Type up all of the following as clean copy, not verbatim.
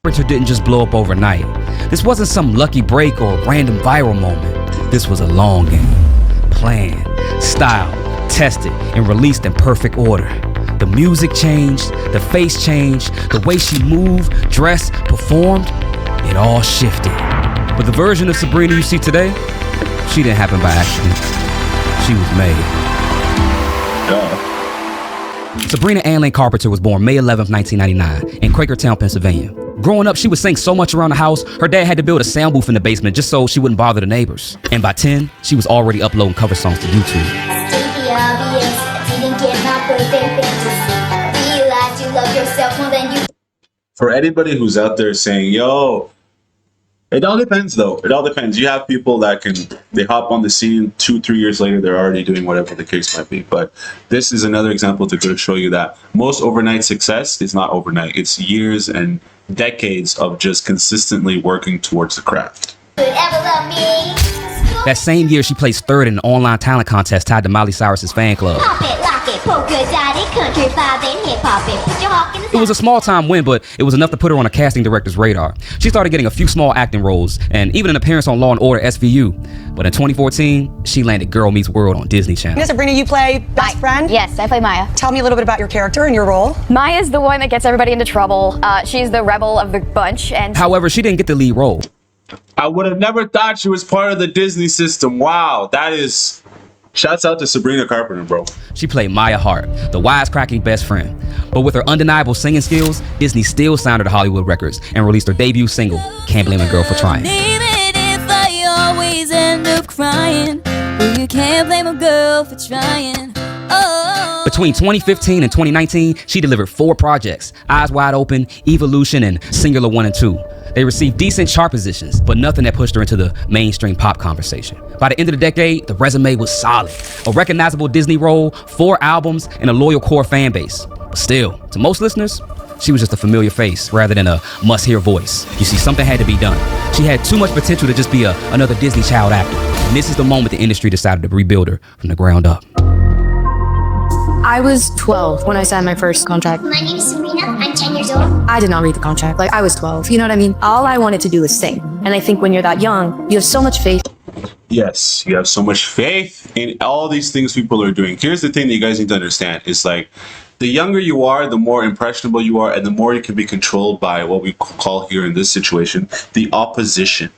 Carpenter didn't just blow up overnight. This wasn't some lucky break or random viral moment. This was a long game. Planned, styled, tested, and released in perfect order. The music changed, the face changed, the way she moved, dressed, performed, it all shifted. But the version of Sabrina you see today, she didn't happen by accident. She was made. Sabrina Ann Carpenter was born May 11th, 1999 in Quakertown, Pennsylvania. Growing up, she would sing so much around the house, her dad had to build a sound booth in the basement just so she wouldn't bother the neighbors. And by 10, she was already uploading cover songs to YouTube. For anybody who's out there saying, yo, it all depends though. It all depends. You have people that they hop on the scene 2-3 years later, they're already doing whatever the case might be. But this is another example to show you that most overnight success is not overnight. It's years and decades of just consistently working towards the craft. That same year, she placed third in an online talent contest tied to Miley Cyrus's fan club. It was a small-time win, but it was enough to put her on a casting director's radar. She started getting a few small acting roles, and even an appearance on Law & Order SVU. But in 2014, she landed Girl Meets World on Disney Channel. Sabrina, you play best friend? Yes, I play Maya. Tell me a little bit about your character and your role. Maya's the one that gets everybody into trouble. She's the rebel of the bunch, and however, she didn't get the lead role. I would have never thought she was part of the Disney system. Wow, that is... Shouts out to Sabrina Carpenter, bro. She played Maya Hart, the wisecracking best friend. But with her undeniable singing skills, Disney still signed her to Hollywood Records and released her debut single, Can't Blame a Girl for Trying. Even if I always end up crying, well, you can't blame a girl for trying. Oh. Between 2015 and 2019, she delivered 4 projects, Eyes Wide Open, Evolution, and Singular 1 and 2. They received decent chart positions, but nothing that pushed her into the mainstream pop conversation. By the end of the decade, the resume was solid. A recognizable Disney role, 4 albums, and a loyal core fan base. But still, to most listeners, she was just a familiar face rather than a must-hear voice. You see, something had to be done. She had too much potential to just be another Disney child actor. And this is the moment the industry decided to rebuild her from the ground up. I was 12 when I signed my first contract. My name is Sabrina. I'm 10 years old. I did not read the contract. I was 12. You know what I mean? All I wanted to do was sing. And I think when you're that young, you have so much faith. Yes, you have so much faith in all these things people are doing. Here's the thing that you guys need to understand is like, the younger you are, the more impressionable you are, and the more you can be controlled by what we call here in this situation, the opposition.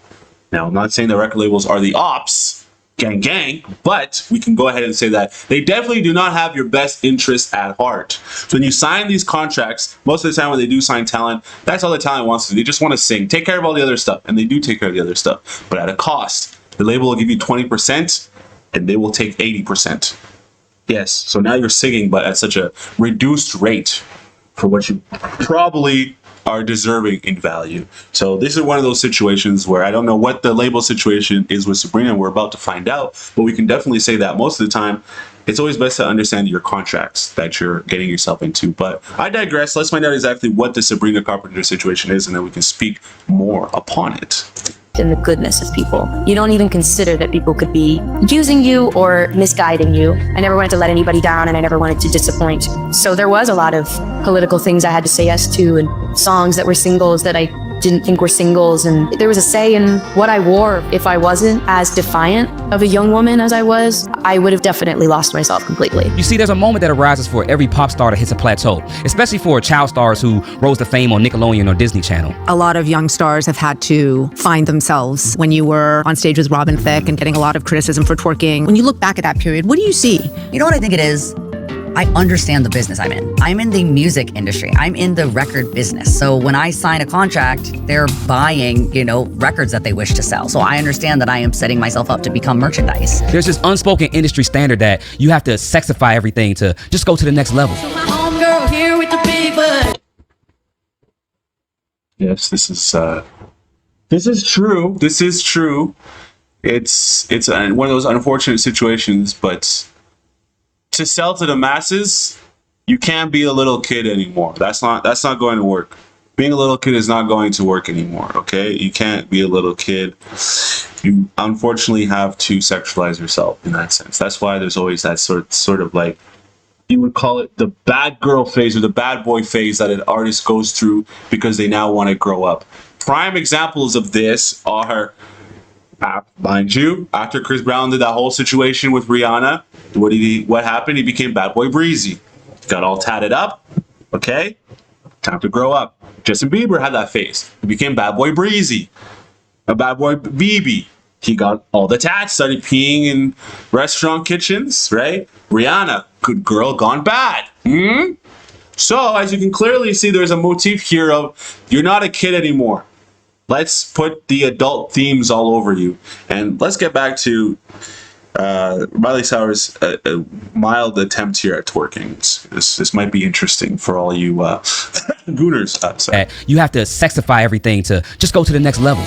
Now, I'm not saying the record labels are the ops, gang gang, but we can go ahead and say that they definitely do not have your best interest at heart. So when you sign these contracts, most of the time when they do sign talent, that's all the talent wants to do. They just want to sing, take care of all the other stuff, and they do take care of the other stuff, but at a cost. The label will give you 20% and they will take 80%. Yes, so now you're singing, but at such a reduced rate for what you probably are deserving in value. So this is one of those situations where I don't know what the label situation is with Sabrina. We're about to find out, but we can definitely say that most of the time, it's always best to understand your contracts that you're getting yourself into. But I digress. Let's find out exactly what the Sabrina Carpenter situation is, and then we can speak more upon it. And the goodness of people. You don't even consider that people could be using you or misguiding you. I never wanted to let anybody down, and I never wanted to disappoint. So there was a lot of political things I had to say yes to, and songs that were singles that I didn't think were singles, and there was a say in what I wore. If I wasn't as defiant of a young woman as I was, I would have definitely lost myself completely. You see, there's a moment that arises for every pop star that hits a plateau, especially for child stars who rose to fame on Nickelodeon or Disney Channel. A lot of young stars have had to find themselves. When you were on stage with Robin Thicke and getting a lot of criticism for twerking, when you look back at that period, what do you see? You know what I think it is? I understand the business I'm in. I'm in the music industry. I'm in the record business. So when I sign a contract, they're buying, records that they wish to sell. So I understand that I am setting myself up to become merchandise. There's this unspoken industry standard that you have to sexify everything to just go to the next level. So my homegirl here with the big butt. Yes, this is true. This is true. It's one of those unfortunate situations, but to sell to the masses, you can't be a little kid anymore. That's not going to work. Being a little kid is not going to work anymore, okay? You can't be a little kid. You unfortunately have to sexualize yourself in that sense. That's why there's always that sort of like you would call it the bad girl phase or the bad boy phase that an artist goes through because they now want to grow up. Prime examples of this are, mind you, after Chris Brown did that whole situation with Rihanna, what happened? He became Bad Boy Breezy. Got all tatted up. Okay, time to grow up. Justin Bieber had that phase. He became Bad Boy Breezy. A Bad Boy BB. He got all the tats, started peeing in restaurant kitchens, right? Rihanna, good girl gone bad. So, as you can clearly see, there's a motif here of you're not a kid anymore. Let's put the adult themes all over you. And let's get back to Miley Cyrus' mild attempt here at twerking. This might be interesting for all you gooners. Sorry. You have to sexify everything to just go to the next level.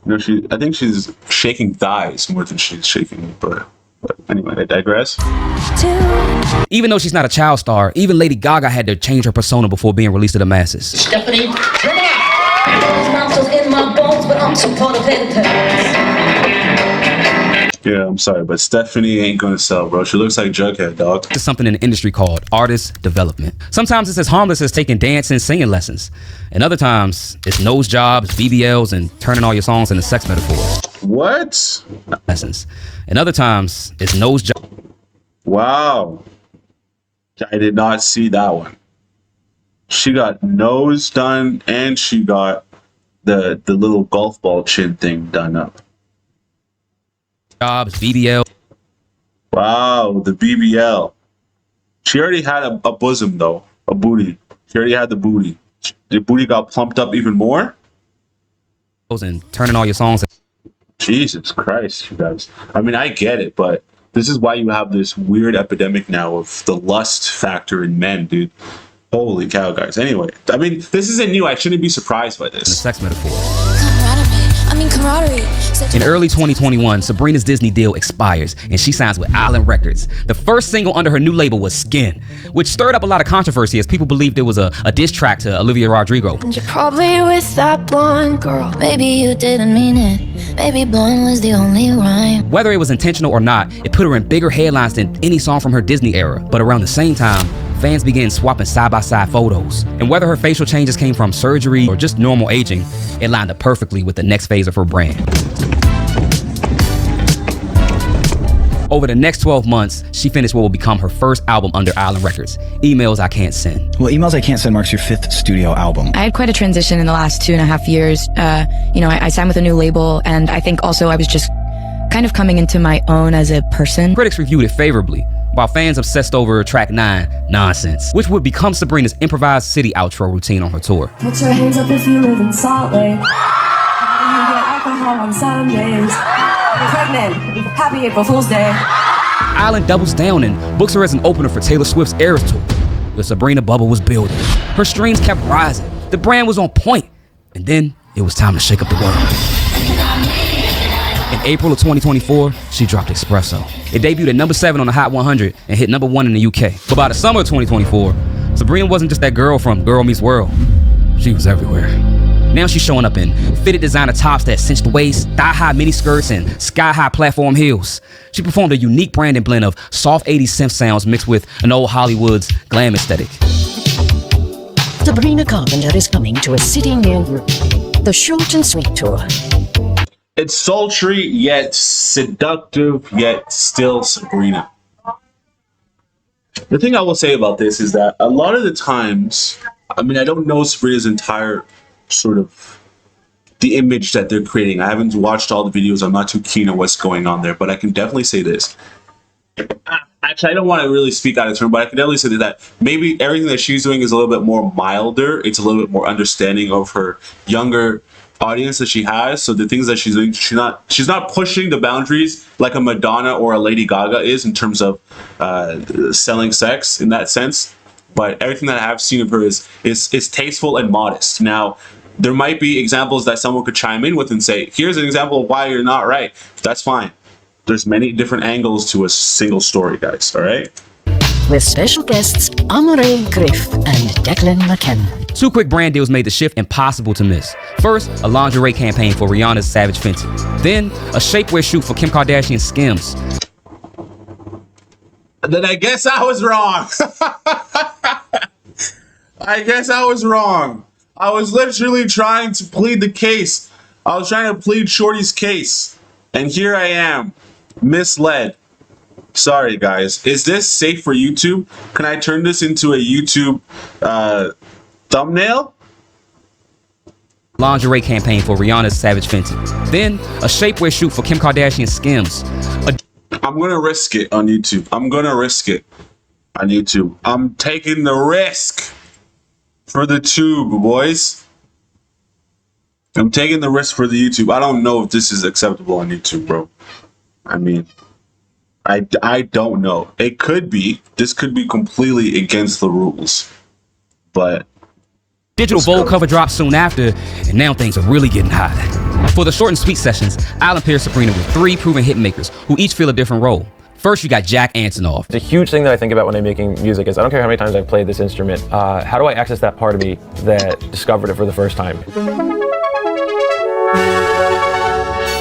No, I think she's shaking thighs more than she's shaking, but anyway, I digress. Even though she's not a child star, even Lady Gaga had to change her persona before being released to the masses. Stephanie, in my bones, but I'm too part of Yeah, I'm sorry, but Stephanie ain't gonna sell, bro. She looks like Jughead, dog. There's something in the industry called artist development. Sometimes it's as harmless as taking dance and singing lessons. And other times, it's nose jobs, BBLs, and turning all your songs into sex metaphors. What? Lessons. And other times, it's nose jobs. Wow. I did not see that one. She got nose done, and she got the little golf ball chin thing done up. Jobs, BBL. Wow, the BBL. She already had a bosom, though. A booty. She already had the booty. The booty got plumped up even more? And turning all your songs. Jesus Christ, you guys. I mean, I get it, but this is why you have this weird epidemic now of the lust factor in men, dude. Holy cow, guys. Anyway, I mean, this isn't new. I shouldn't be surprised by this. The sex metaphor. In early 2021, Sabrina's Disney deal expires, and she signs with Island Records. The first single under her new label was Skin, which stirred up a lot of controversy as people believed it was a diss track to Olivia Rodrigo. And you're probably with that blonde girl. Maybe you didn't mean it. Maybe blonde was the only rhyme. Whether it was intentional or not, it put her in bigger headlines than any song from her Disney era. But around the same time, fans began swapping side-by-side photos. And whether her facial changes came from surgery or just normal aging, it lined up perfectly with the next phase of her brand. Over the next 12 months, she finished what will become her first album under Island Records, Emails I Can't Send. Well, Emails I Can't Send marks your 5th studio album. I had quite a transition in the last 2.5 years. I signed with a new label, and I think also I was just kind of coming into my own as a person. Critics reviewed it favorably, while fans obsessed over track 9, Nonsense, which would become Sabrina's improvised city outro routine on her tour. Put your hands up if you live in Salt Lake. How do you get alcohol on Sundays? You're pregnant. Happy April Fool's Day. Island doubles down and books her as an opener for Taylor Swift's Eras Tour. The Sabrina bubble was building. Her streams kept rising. The brand was on point. And then it was time to shake up the world. In April of 2024, she dropped Espresso. It debuted at number 7 on the Hot 100 and hit number 1 in the UK. But by the summer of 2024, Sabrina wasn't just that girl from Girl Meets World. She was everywhere. Now she's showing up in fitted designer tops that cinch the waist, thigh-high miniskirts, and sky-high platform heels. She performed a unique branding blend of soft 80s synth sounds mixed with an old Hollywood's glam aesthetic. Sabrina Carpenter is coming to a city near you. The Short and Sweet Tour. It's sultry, yet seductive, yet still Sabrina. The thing I will say about this is that a lot of the times, I mean, I don't know Sabrina's entire sort of the image that they're creating. I haven't watched all the videos. I'm not too keen on what's going on there, but I can definitely say this. Actually, I don't want to really speak out of turn, but I can definitely say that maybe everything that she's doing is a little bit more milder. It's a little bit more understanding of her younger audience that she has. So the things that she's doing, she's not pushing the boundaries like a Madonna or a Lady Gaga is in terms of selling sex in that sense. But everything that I have seen of her is tasteful and modest. Now, there might be examples that someone could chime in with and say, here's an example of why you're not right. That's fine. There's many different angles to a single story, guys, all right? with special guests Amore Griff and Declan McKenna. 2 quick brand deals made the shift impossible to miss. First, a lingerie campaign for Rihanna's Savage Fenty. Then, a shapewear shoot for Kim Kardashian's Skims. Then I guess I was wrong. I guess I was wrong. I was literally trying to plead the case. I was trying to plead Shorty's case. And here I am, misled. Sorry, guys. Is this safe for YouTube? Can I turn this into a YouTube thumbnail? Lingerie campaign for Rihanna's Savage Fenty. Then, a shapewear shoot for Kim Kardashian's Skims. I'm gonna risk it on YouTube. I'm gonna risk it on YouTube. I'm taking the risk for the tube, boys. I'm taking the risk for the YouTube. I don't know if this is acceptable on YouTube, bro. I mean, I don't know. It could be. This could be completely against the rules. But Digital Vogue cover dropped soon after, and now things are really getting hot. For the short and sweet sessions, Alan paired Sabrina with 3 proven hitmakers who each fill a different role. First, you got Jack Antonoff. The huge thing that I think about when I'm making music is I don't care how many times I've played this instrument. How do I access that part of me that discovered it for the first time?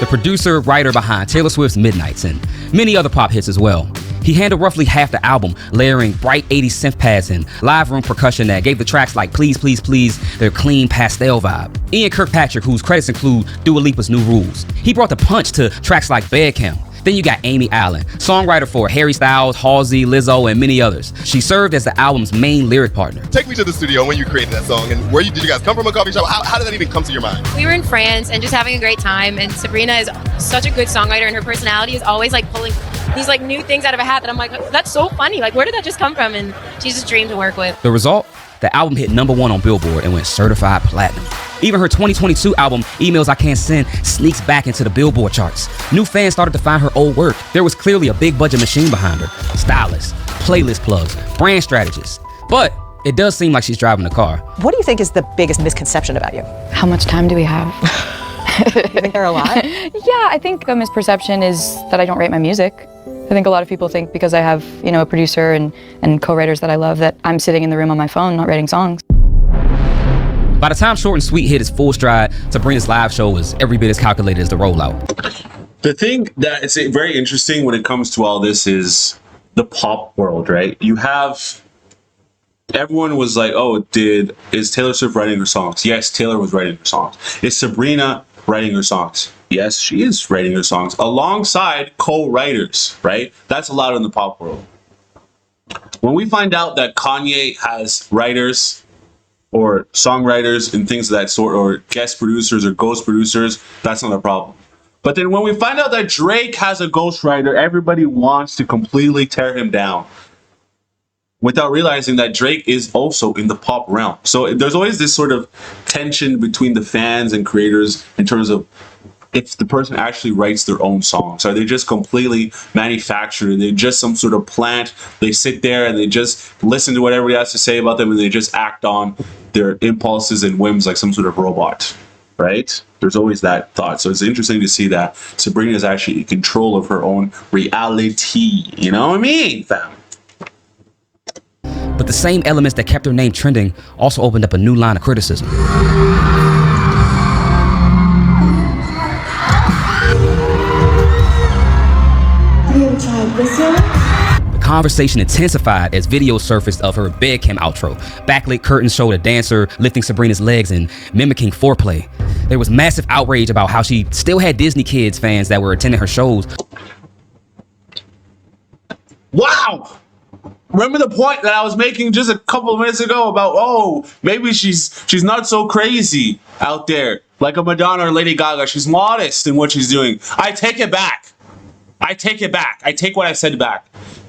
The producer, writer behind Taylor Swift's Midnights and many other pop hits as well. He handled roughly half the album, layering bright 80s synth pads and live room percussion that gave the tracks like Please Please Please their clean pastel vibe. Ian Kirkpatrick, whose credits include Dua Lipa's New Rules. He brought the punch to tracks like Bedcam. Then you got Amy Allen, songwriter for Harry Styles, Halsey, Lizzo, and many others. She served as the album's main lyric partner. Take me to the studio when you created that song, and did you guys come from a coffee shop? How did that even come to your mind? We were in France and just having a great time, and Sabrina is such a good songwriter, and her personality is always like pulling these like new things out of a hat that I'm like, that's so funny. Like, where did that just come from? And she's just a dream to work with. The result? The album hit #1 on Billboard and went certified platinum. Even her 2022 album, Emails I Can't Send, sneaks back into the Billboard charts. New fans started to find her old work. There was clearly a big budget machine behind her. Stylists, playlist plugs, brand strategists. But it does seem like she's driving the car. What do you think is the biggest misconception about you? How much time do we have? You think there are a lot? Yeah, I think a misperception is that I don't write my music. I think a lot of people think because I have, a producer and co-writers that I love that I'm sitting in the room on my phone not writing songs. By the time Short and Sweet hit its full stride, Sabrina's live show was every bit as calculated as the rollout. The thing that is very interesting when it comes to all this is the pop world, right? You have, everyone was like, oh, is Taylor Swift writing her songs? Yes, Taylor was writing her songs. Is Sabrina writing her songs? Yes, she is writing her songs alongside co-writers, right? That's allowed in the pop world. When we find out that Kanye has writers or songwriters and things of that sort, or guest producers or ghost producers, that's not a problem. But then when we find out that Drake has a ghostwriter, everybody wants to completely tear him down without realizing that Drake is also in the pop realm. So there's always this sort of tension between the fans and creators in terms of if the person actually writes their own songs. Are they just completely manufactured? They're just some sort of plant. They sit there and they just listen to what everybody has to say about them and they just act on their impulses and whims like some sort of robot, right? There's always that thought. So it's interesting to see that Sabrina is actually in control of her own reality. You know what I mean, fam? But the same elements that kept her name trending also opened up a new line of criticism. The conversation intensified as videos surfaced of her bedcam outro. Backlit curtains showed a dancer lifting Sabrina's legs and mimicking foreplay. There was massive outrage about how she still had Disney Kids fans that were attending her shows. Wow! Remember the point that I was making just a couple of minutes ago about, oh, maybe she's not so crazy out there like a Madonna or Lady Gaga. She's modest in what she's doing. I take it back. I take it back. I take what I said back.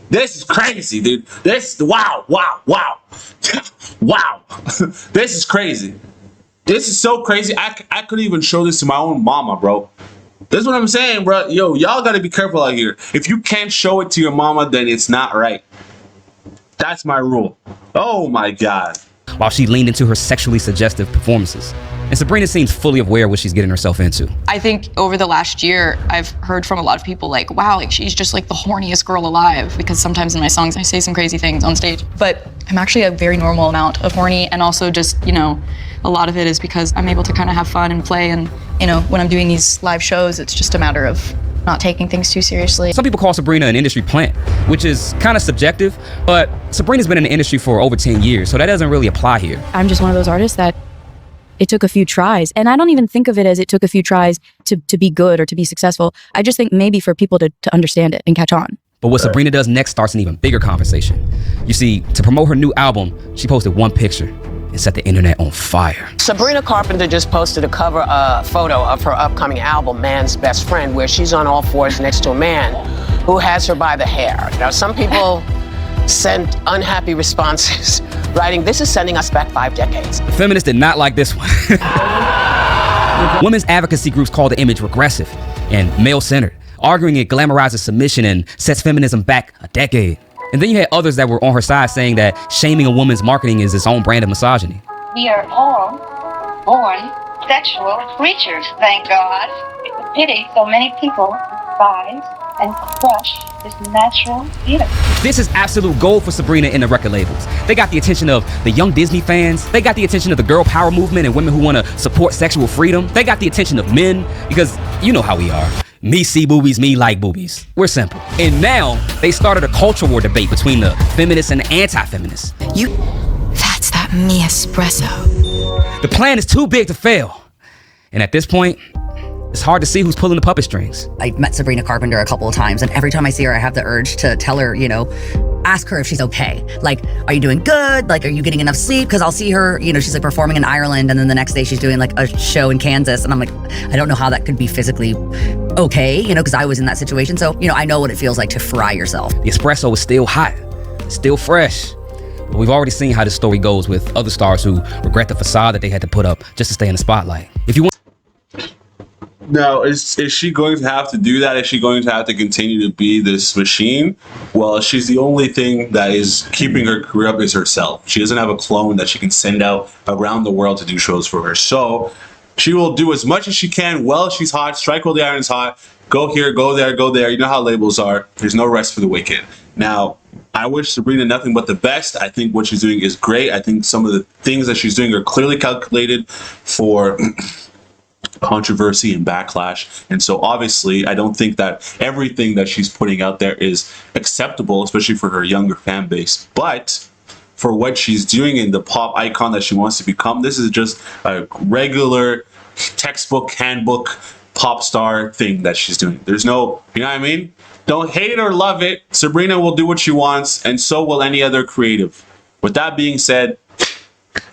This is crazy, dude. Wow. Wow. This is crazy. This is so crazy. I couldn't even show this to my own mama, bro. This is what I'm saying, bro. Yo, y'all gotta be careful out here. If you can't show it to your mama, then it's not right. That's my rule. Oh my God. while she leaned into her sexually suggestive performances. And Sabrina seems fully aware of what she's getting herself into. I think over the last year, I've heard from a lot of people like, wow, like she's just like the horniest girl alive, because sometimes in my songs I say some crazy things on stage. But I'm actually a very normal amount of horny, and also just, you know, a lot of it is because I'm able to kind of have fun and play, and, you know, when I'm doing these live shows, it's just a matter of not taking things too seriously. Some people call Sabrina an industry plant, which is kind of subjective, but Sabrina's been in the industry for over 10 years, so that doesn't really apply here. I'm just one of those artists that it took a few tries. And I don't even think of it as it took a few tries to be good or to be successful. I just think maybe for people to understand it and catch on. But what Sabrina does next starts an even bigger conversation. You see, to promote her new album, she posted one picture and set the internet on fire. Sabrina Carpenter just posted a cover photo of her upcoming album, Man's Best Friend, where she's on all fours next to a man who has her by the hair. Now, some people sent unhappy responses, writing, "This is sending us back 5 decades." The feminists did not like this one. Women's advocacy groups call the image regressive and male-centered, arguing it glamorizes submission and sets feminism back a decade. And then you had others that were on her side saying that shaming a woman's marketing is its own brand of misogyny. We are all born sexual creatures, thank God. It's a pity so many people despise and crush this natural beauty. This is absolute gold for Sabrina and the record labels. They got the attention of the young Disney fans. They got the attention of the girl power movement and women who want to support sexual freedom. They got the attention of men, because you know how we are. Me see boobies, me like boobies. We're simple. And now they started a culture war debate between the feminists and the anti-feminists. That's that me espresso. The plan is too big to fail. And at this point, it's hard to see who's pulling the puppet strings. I met Sabrina Carpenter a couple of times, and every time I see her, I have the urge to tell her, you know, ask her if she's okay. Like, are you doing good? Like, are you getting enough sleep? Because I'll see her, you know, she's like performing in Ireland, and then the next day she's doing like a show in Kansas, and I'm like, I don't know how that could be physically okay, you know, because I was in that situation. So, you know, I know what it feels like to fry yourself. The espresso is still hot, still fresh. But we've already seen how this story goes with other stars who regret the facade that they had to put up just to stay in the spotlight. If you want. Now, is she going to have to do that? Is she going to have to continue to be this machine? Well, she's the only thing that is keeping her career up is herself. She doesn't have a clone that she can send out around the world to do shows for her. So she will do as much as she can while she's hot, strike while the iron's hot, go here, go there, go there. You know how labels are. There's no rest for the wicked. Now, I wish Sabrina nothing but the best. I think what she's doing is great. I think some of the things that she's doing are clearly calculated for controversy and backlash, and so obviously I don't think that everything that she's putting out there is acceptable, especially for her younger fan base. But for what she's doing in the pop icon that she wants to become, this is just a regular textbook handbook pop star thing that she's doing. There's no, you know what I mean? Don't hate it or love it. Sabrina will do what she wants, and so will any other creative. With that being said,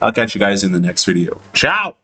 I'll catch you guys in the next video. Ciao.